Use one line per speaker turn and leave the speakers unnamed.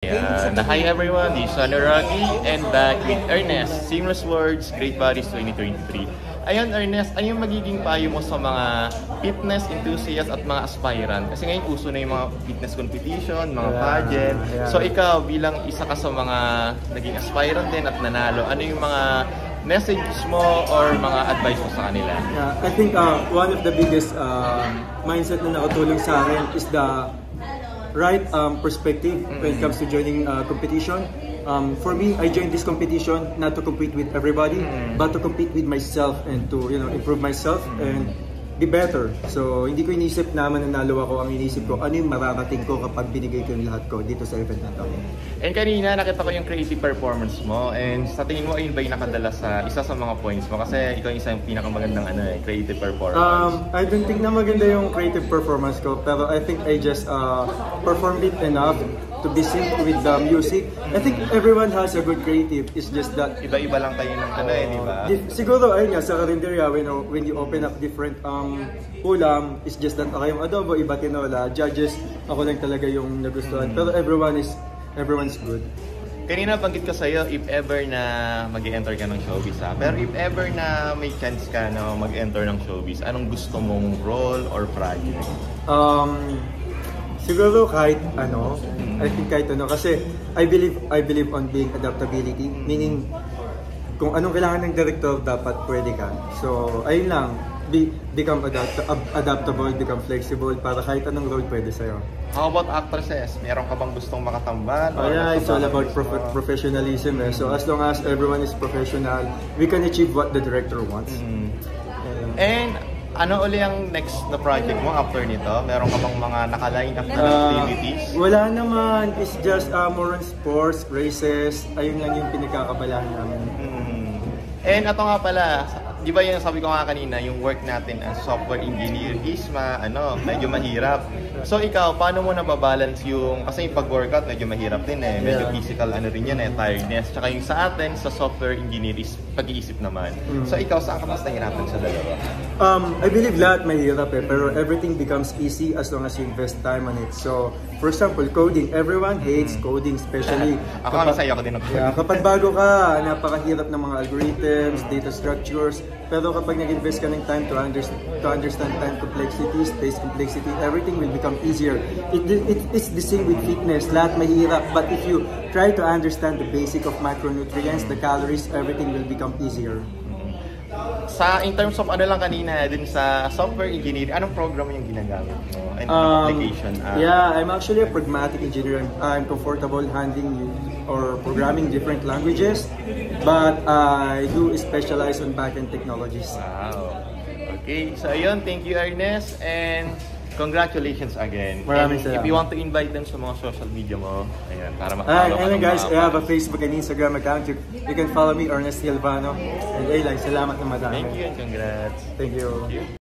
Hi everyone, this is Honoragi and back with Ernest, Seamless Words, Great Bodies 2023. Ayun Ernest, ano yung magiging payo mo sa mga fitness enthusiasts at mga aspirant? Kasi ngayon uso na yung mga fitness competition, mga pageant. So ikaw bilang isa ka sa mga naging aspirant din at nanalo, ano yung mga message mo or mga advice mo sa kanila?
I think one of the biggest mindset na nakatulong sa akin is the right perspective when it comes to joining competition. For me, I joined this competition not to compete with everybody, but to compete with myself and to improve myself and be better. So hindi ko inisip na mananalo ako. Ang inisip ko, ano yung mararating ko kapag binigay ko yung lahat ko dito sa event na to.
And kanina nakita ko yung creative performance mo, and sa tingin mo ayun ba yung nakadala sa isa sa mga points mo? Kasi ikaw yung isa yung pinakamagandang creative performance.
I don't think na maganda yung creative performance ko, pero I think I just performed it enough to be synced with the music. I think everyone has a good creative. It's just that
iba-iba lang kayo ng di ba?
Siguro ayun nga sa karinderya when you open up different ulam, it's just that ako yung adobo, iba tinola, judges ako lang talaga yung nagustuhan. Pero everyone's good.
Kanina banggit ko sa'yo if ever na mag-enter ka ng showbiz pero if ever na may chance ka na mag-enter ng showbiz, anong gusto mong role or project?
Siguro kahit ano, I think kahit ano, kasi I believe on being adaptability, meaning kung anong kailangan ng director dapat pwede ka. So ayun lang, become adaptable, become flexible para kahit anong role pwede sa'yo.
How about actresses? Meron ka bang gustong makatambal?
Oh yeah, it's all about professionalism. So as long as everyone is professional, we can achieve what the director wants.
And ano uli ang next na project mo after nito? Meron ka bang mga naka-line up na activities?
Wala naman. It's just more on sports, races. Ayun lang yung pinagkakabalahan namin.
And ito nga pala, di ba yung sabi ko nga kanina, yung work natin as software engineer is medyo mahirap. So ikaw, paano mo nababalance yung, kasi yung pag-workout medyo mahirap din medyo physical rin yan tiredness. Tsaka yung sa atin, sa software engineer is pag-iisip naman. So ikaw, saan ka mas nahirapan sa dalawa?
I believe lahat mahirap pero everything becomes easy as long as you invest time on it. So, for example, coding. Everyone hates coding, especially
ako din
kapag bago ka, napakahirap ng mga algorithms, data structures. Pero kapag nag-invest ka ng time to understand time complexity, space complexity, everything will become easier. It's the same with fitness. Lahat mahirap, but if you try to understand the basic of macronutrients, the calories, everything will become easier.
In terms of lang kanina, din sa software engineering, anong program yung ginagamit mo? And application?
Yeah, I'm actually a pragmatic engineer. I'm comfortable handling or programming different languages, but I do specialize on backend technologies.
Wow. Okay, so ayun, thank you Ernest, and congratulations again.
Maraming salamat.
If you want to invite them sa mga social media mo, ayan, para makapalo ka
and guys, I have a Facebook and Instagram account. You can follow me, Ernest Silvano. And ayun lang, salamat na madami.
Thank you and congrats.
Thank you.